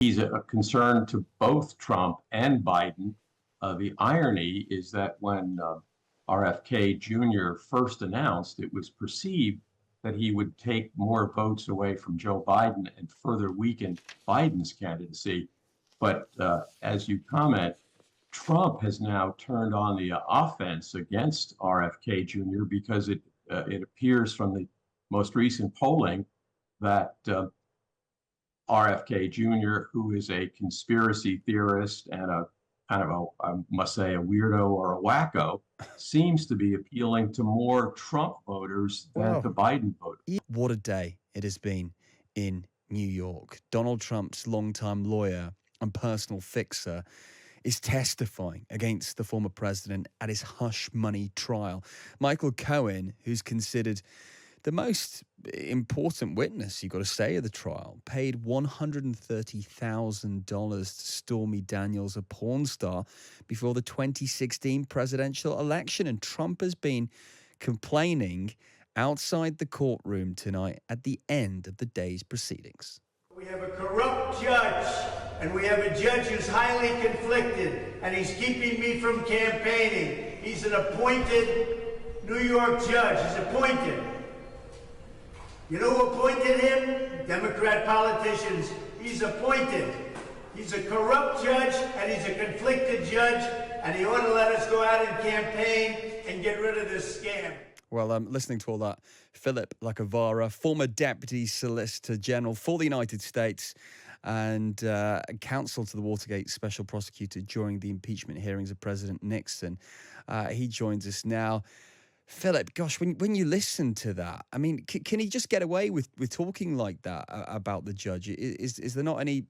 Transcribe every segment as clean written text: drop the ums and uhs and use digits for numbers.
he's a concern to both Trump and Biden. The irony is that when RFK Jr. first announced, it was perceived that he would take more votes away from Joe Biden and further weaken Biden's candidacy. But as you comment, Trump has now turned on the offense against RFK Jr. because it appears from the most recent polling that RFK Jr., who is a conspiracy theorist and a kind of I must say, a weirdo or a wacko, seems to be appealing to more Trump voters than to Biden voters. What a day it has been in New York. Donald Trump's longtime lawyer and personal fixer is testifying against the former president at his hush money trial. Michael Cohen, who's considered the most important witness, you've got to say, of the trial, paid $130,000 to Stormy Daniels, a porn star, before the 2016 presidential election. And Trump has been complaining outside the courtroom tonight at the end of the day's proceedings. We have a corrupt judge, and we have a judge who's highly conflicted, and he's keeping me from campaigning. He's an appointed New York judge. He's appointed. You know who appointed him? Democrat politicians. He's appointed. He's a corrupt judge, and he's a conflicted judge, and he ought to let us go out and campaign and get rid of this scam. Well, I'm listening to all that. Philip Lacovara, former Deputy Solicitor General for the United States and counsel to the Watergate Special Prosecutor during the impeachment hearings of President Nixon. He joins us now. Philip, gosh, when you listen to that, I mean, can he just get away with talking like that about the judge? Is there not any,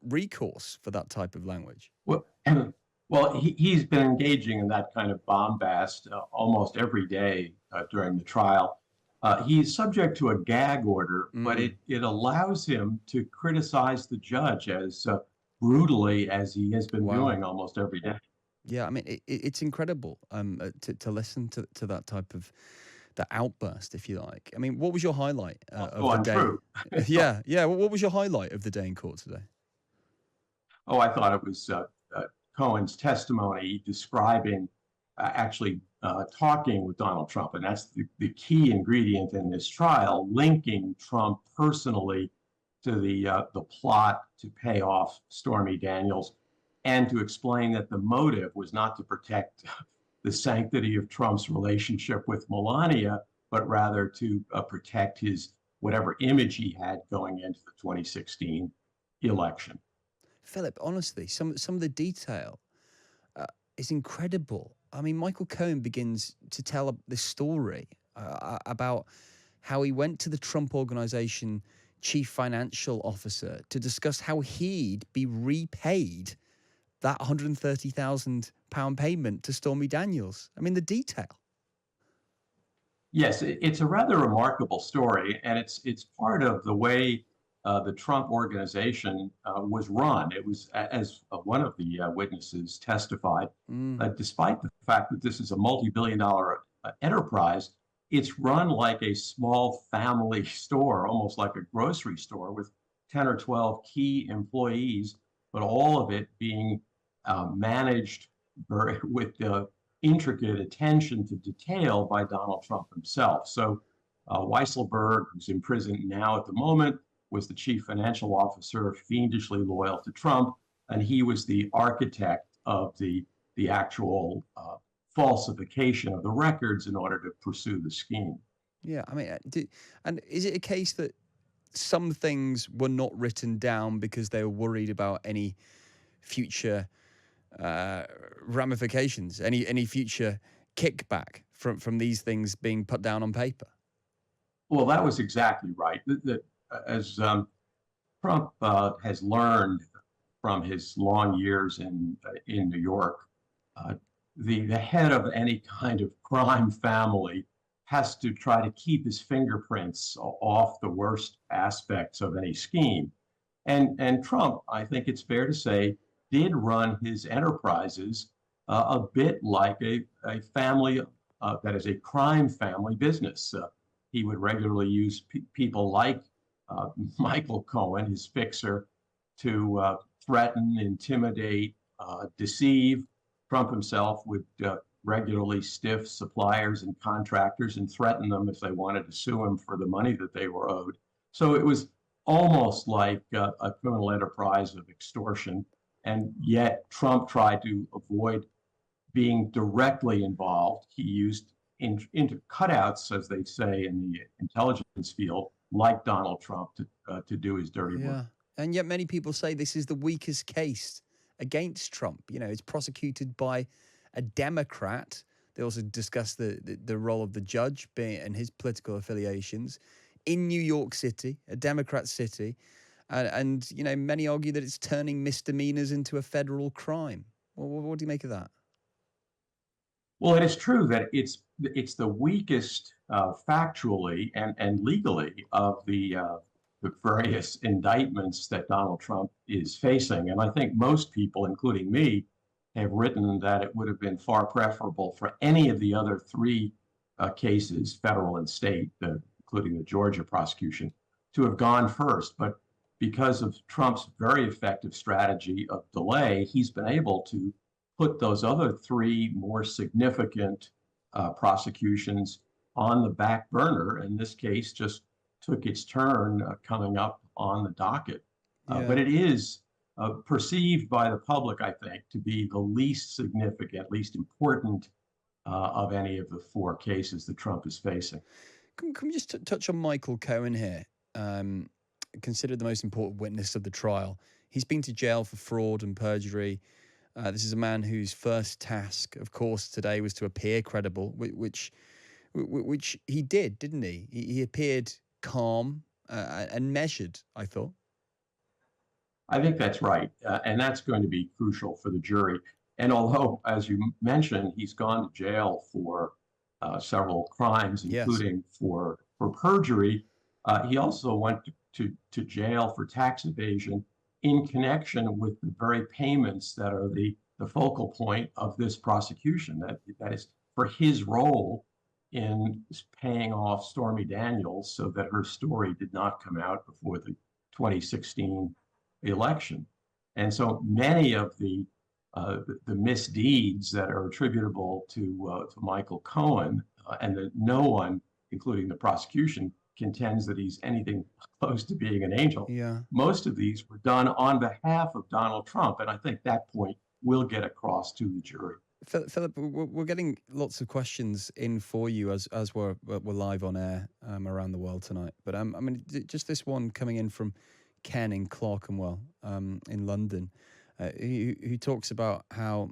recourse for that type of language? Well, he's been engaging in that kind of bombast almost every day during the trial. He's subject to a gag order, but it allows him to criticize the judge as brutally as he has been doing almost every day. Yeah, I mean, it's incredible to listen to that type of the outburst, if you like. I mean, what was your highlight of the day? Yeah. What was your highlight of the day in court today? Oh, I thought it was Cohen's testimony describing talking with Donald Trump. And that's the key ingredient in this trial, linking Trump personally to the plot to pay off Stormy Daniels, and to explain that the motive was not to protect the sanctity of Trump's relationship with Melania, but rather to protect his whatever image he had going into the 2016 election. Philip, honestly, some of the detail is incredible. I mean, Michael Cohen begins to tell this story about how he went to the Trump Organization chief financial officer to discuss how he'd be repaid that £130,000 payment to Stormy Daniels. I mean, the detail. Yes, it's a rather remarkable story, and it's part of the way the Trump Organization was run. It was, as one of the witnesses testified, despite the fact that this is a multi-billion-dollar enterprise, it's run like a small family store, almost like a grocery store, with 10 or 12 key employees, but all of it being managed with intricate attention to detail by Donald Trump himself. So Weisselberg, who's in prison now at the moment, was the chief financial officer, fiendishly loyal to Trump, and he was the architect of the actual falsification of the records in order to pursue the scheme. Yeah, I mean, and is it a case that some things were not written down because they were worried about any future ramifications, any future kickback from these things being put down on paper? Well, that was exactly right. As Trump has learned from his long years in New York, the head of any kind of crime family has to try to keep his fingerprints off the worst aspects of any scheme. And Trump, I think it's fair to say, did run his enterprises a bit like a family that is a crime family business. He would regularly use people like Michael Cohen, his fixer, to threaten, intimidate, deceive. Trump himself would regularly stiff suppliers and contractors and threaten them if they wanted to sue him for the money that they were owed. So it was almost like a criminal enterprise of extortion. And yet Trump tried to avoid being directly involved. He used into cutouts, as they say in the intelligence field, like Donald Trump to do his dirty work. Yeah. And yet many people say this is the weakest case against Trump. You know, it's prosecuted by a Democrat. They also discuss the role of the judge and his political affiliations in New York City, a Democrat city. And you know, many argue that it's turning misdemeanors into a federal crime. What do you make of that? Well, it is true that it's the weakest factually and legally of the various indictments that Donald Trump is facing. And I think most people, including me, have written that it would have been far preferable for any of the other three cases, federal and state, including the Georgia prosecution, to have gone first. But because of Trump's very effective strategy of delay, he's been able to put those other three more significant prosecutions on the back burner. And this case just took its turn coming up on the docket. But it is perceived by the public, I think, to be the least significant, least important of any of the four cases that Trump is facing. Can we just touch on Michael Cohen here? Considered the most important witness of the trial. He's been to jail for fraud and perjury. This is a man whose first task, of course, today was to appear credible, which he did, didn't he? He appeared calm and measured, I thought. I think that's right. And that's going to be crucial for the jury. And although, as you mentioned, he's gone to jail for several crimes, including for perjury, he also went to jail for tax evasion in connection with the very payments that are the focal point of this prosecution. That is for his role in paying off Stormy Daniels so that her story did not come out before the 2016 election. And so many of the misdeeds that are attributable to Michael Cohen, and that no one, including the prosecution, contends that he's anything close to being an angel. Most of these were done on behalf of Donald Trump, and I think that point will get across to the jury. Philip, we're getting lots of questions in for you as we're live on air around the world tonight. But I mean, just this one coming in from Ken in Clerkenwell in London, who talks about how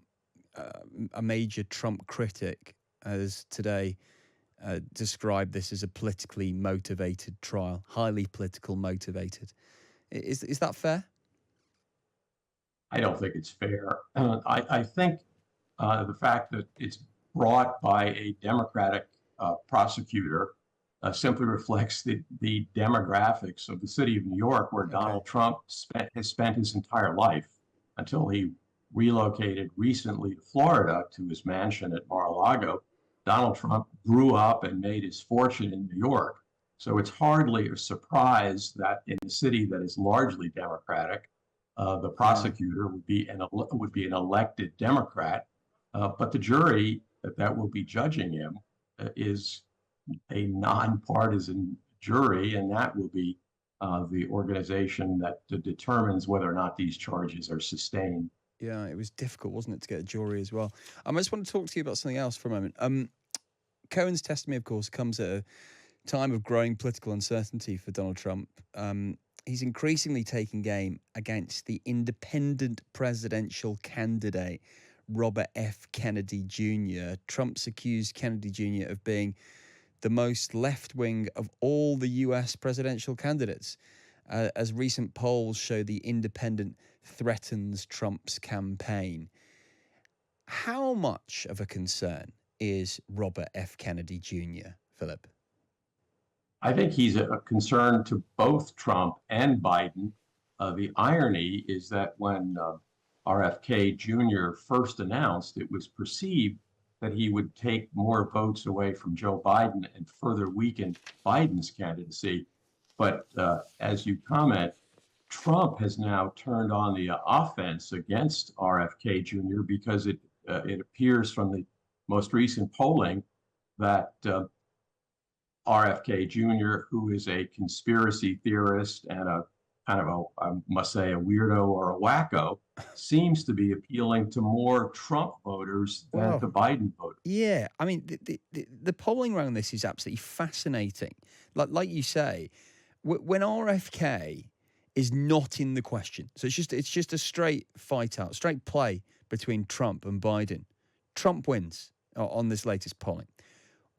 a major Trump critic has today described this as a politically motivated trial, highly political motivated. Is that fair? I don't think it's fair. I think the fact that it's brought by a Democratic prosecutor simply reflects the demographics of the city of New York, where Donald Trump has spent his entire life until he relocated recently to Florida to his mansion at Mar-a-Lago. Donald Trump grew up and made his fortune in New York. So it's hardly a surprise that in a city that is largely Democratic, the prosecutor would be an elected Democrat. But the jury that will be judging him is a nonpartisan jury, and that will be the organization that determines whether or not these charges are sustained. Yeah, it was difficult, wasn't it, to get a jury as well. I just want to talk to you about something else for a moment. Cohen's testimony, of course, comes at a time of growing political uncertainty for Donald Trump. He's increasingly taking aim against the independent presidential candidate, Robert F. Kennedy Jr. Trump's accused Kennedy Jr. of being the most left-wing of all the U.S. presidential candidates. As recent polls show, the independent threatens Trump's campaign. How much of a concern is Robert F. Kennedy Jr., Philip? I think he's a concern to both Trump and Biden. The irony is that when RFK Jr. first announced, it was perceived that he would take more votes away from Joe Biden and further weaken Biden's candidacy. But as you comment, Trump has now turned on the offense against RFK Jr. because it appears from the most recent polling that RFK Jr., who is a conspiracy theorist and a kind of I must say, a weirdo or a wacko, seems to be appealing to more Trump voters than Wow. to Biden voters. Yeah, I mean, the polling around this is absolutely fascinating. Like you say, when RFK is not in the question, so it's just a straight fight out, straight play between Trump and Biden. Trump wins on this latest polling.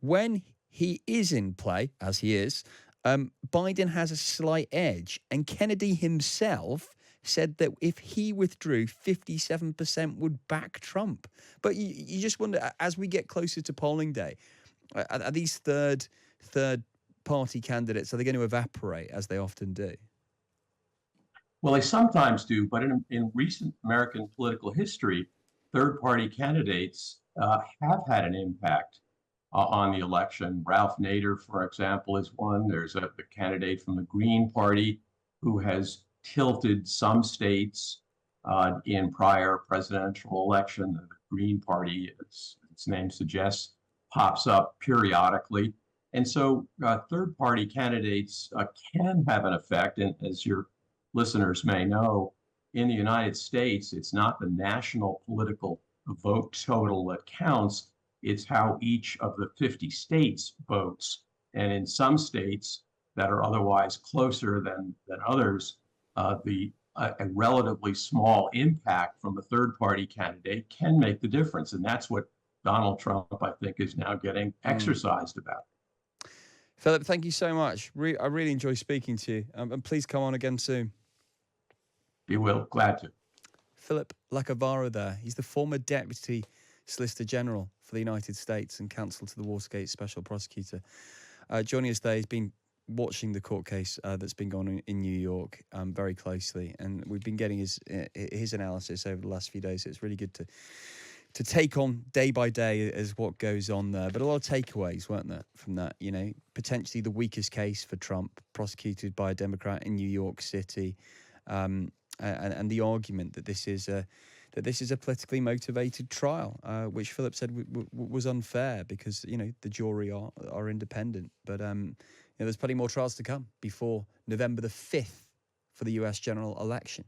When he is in play, as he is, Biden has a slight edge, and Kennedy himself said that if he withdrew, 57% would back Trump. But you just wonder, as we get closer to polling day, are these third party candidates, are they going to evaporate as they often do? Well, they sometimes do, but in recent American political history, third party candidates have had an impact on the election. Ralph Nader, for example, is one. There's the candidate from the Green Party who has tilted some states in prior presidential election. The Green Party, as its name suggests, pops up periodically. And so third party candidates can have an effect. And as your listeners may know, in the United States, it's not the national political vote total that counts. It's how each of the 50 states votes. And in some states that are otherwise closer than others, a relatively small impact from a third party candidate can make the difference. And that's what Donald Trump, I think, is now getting exercised about. Philip, thank you so much. I really enjoy speaking to you. And please come on again soon. You will. Glad to. Philip Lacovara there. He's the former Deputy Solicitor General for the United States and counsel to the Watergate Special Prosecutor. Joining us today, he's been watching the court case that's been going on in New York very closely, and we've been getting his analysis over the last few days. So it's really good to take on day by day as what goes on there. But a lot of takeaways, weren't there, from that? You know, potentially the weakest case for Trump, prosecuted by a Democrat in New York City, and the argument that this is a politically motivated trial, which Philip said was unfair because, you know, the jury are independent. But you know, there's plenty more trials to come before November the 5th for the US general election.